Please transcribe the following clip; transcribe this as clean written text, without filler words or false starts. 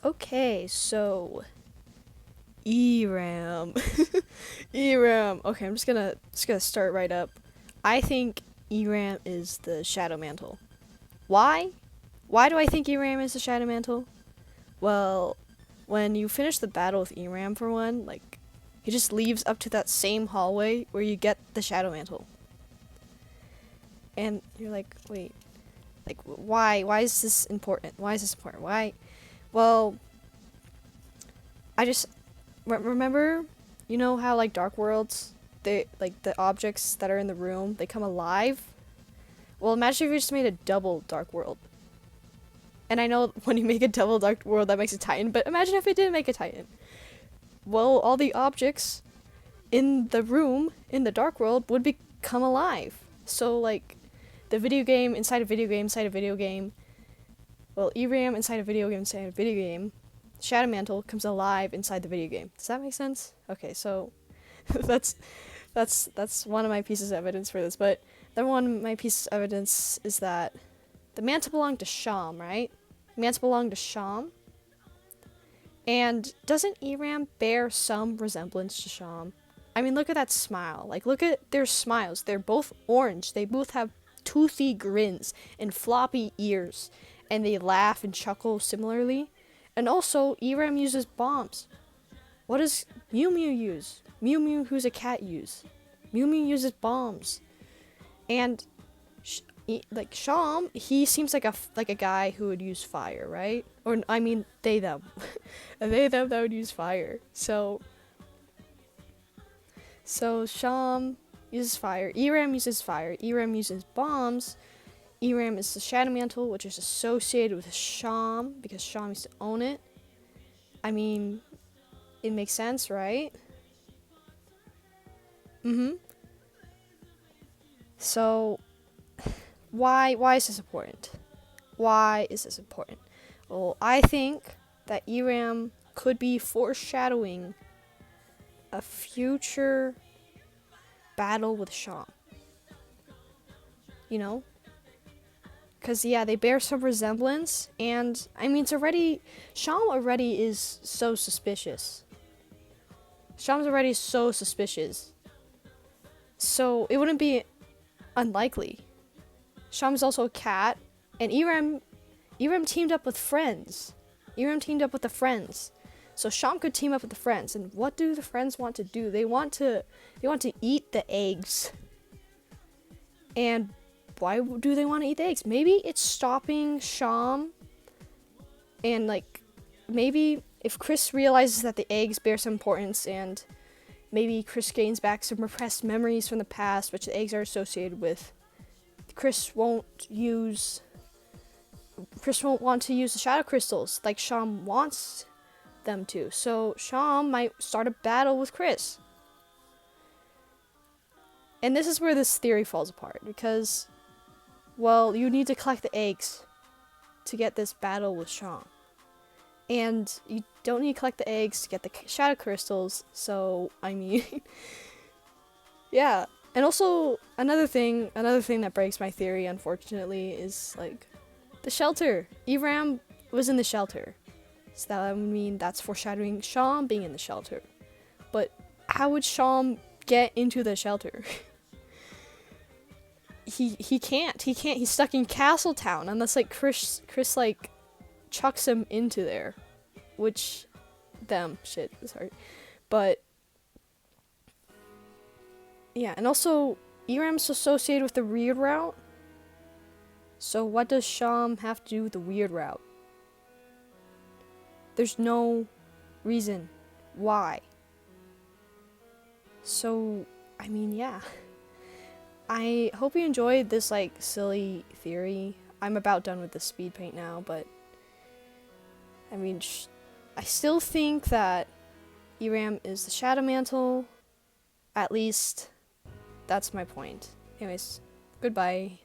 Okay, so ERAM. ERAM. Okay, I'm just gonna start right up. I think ERAM is the Shadow Mantle. Why? Why do I think ERAM is the Shadow Mantle? Well, when you finish the battle with ERAM for one, like he just leaves up to that same hallway where you get the Shadow Mantle. And you're like, wait, like why? Why is this important? Why is this important? Why? Well, I just remember, you know how like Dark Worlds, they like the objects that are in the room, they come alive. Well, imagine if you just made a double Dark World. And I know when you make a double Dark World, that makes a Titan, but imagine if it didn't make a Titan. Well, all the objects in the room in the Dark World would become alive. So like, the video game inside a video game inside a video game. Well, ERAM inside a video game inside a video game. Shadow Mantle comes alive inside the video game. Does that make sense? Okay, so that's one of my pieces of evidence for this. But the one of my pieces of evidence is that the mantle belonged to Sham, right? The mantle belonged to Sham. And doesn't ERAM bear some resemblance to Sham? I mean, look at that smile. Like, look at their smiles. They're both orange. They both have toothy grins and floppy ears. And they laugh and chuckle similarly. And also, ERAM uses bombs. What does Mew Mew use? Mew Mew, who's a cat, use? Mew Mew uses bombs. And like Sham, he seems like a guy who would use fire, right? Or I mean, they them, they them that would use fire. So Sham uses fire. ERAM uses fire. ERAM uses bombs. ERAM is the Shadow Mantle, which is associated with Sham, because Sham used to own it. I mean, it makes sense, right? So, why is this important? Why is this important? Well, I think that ERAM could be foreshadowing a future battle with Sham. You know? Because, yeah, they bear some resemblance, and, I mean, Sham already is so suspicious. Sham's already so suspicious. So, it wouldn't be unlikely. Sham's also a cat, and ERAM teamed up with friends. ERAM teamed up with the friends. So Sham could team up with the friends, and what do the friends want to do? They want to eat the eggs. And why do they want to eat the eggs? Maybe it's stopping Sham, and like maybe if Chris realizes that the eggs bear some importance, and maybe Chris gains back some repressed memories from the past, which the eggs are associated with, Chris won't want to use the shadow crystals like Sham wants them to. So Sham might start a battle with Chris. And this is where this theory falls apart, because, well, you need to collect the eggs to get this battle with Sham. And you don't need to collect the eggs to get the shadow crystals, so, I mean, yeah. And also, another thing that breaks my theory, unfortunately, is, like, the shelter. ERAM was in the shelter. So that would mean that's foreshadowing Sham being in the shelter. But how would Sham get into the shelter? He can't. He's stuck in Castletown unless like Chris like chucks him into there. Which sorry. But yeah, and also ERAM's associated with the weird route. So what does Sham have to do with the weird route? There's no reason why. So, I mean, yeah. I hope you enjoyed this, like, silly theory. I'm about done with the speed paint now, but I mean, I still think that ERAM is the Shadow Mantle. At least, that's my point. Anyways, goodbye.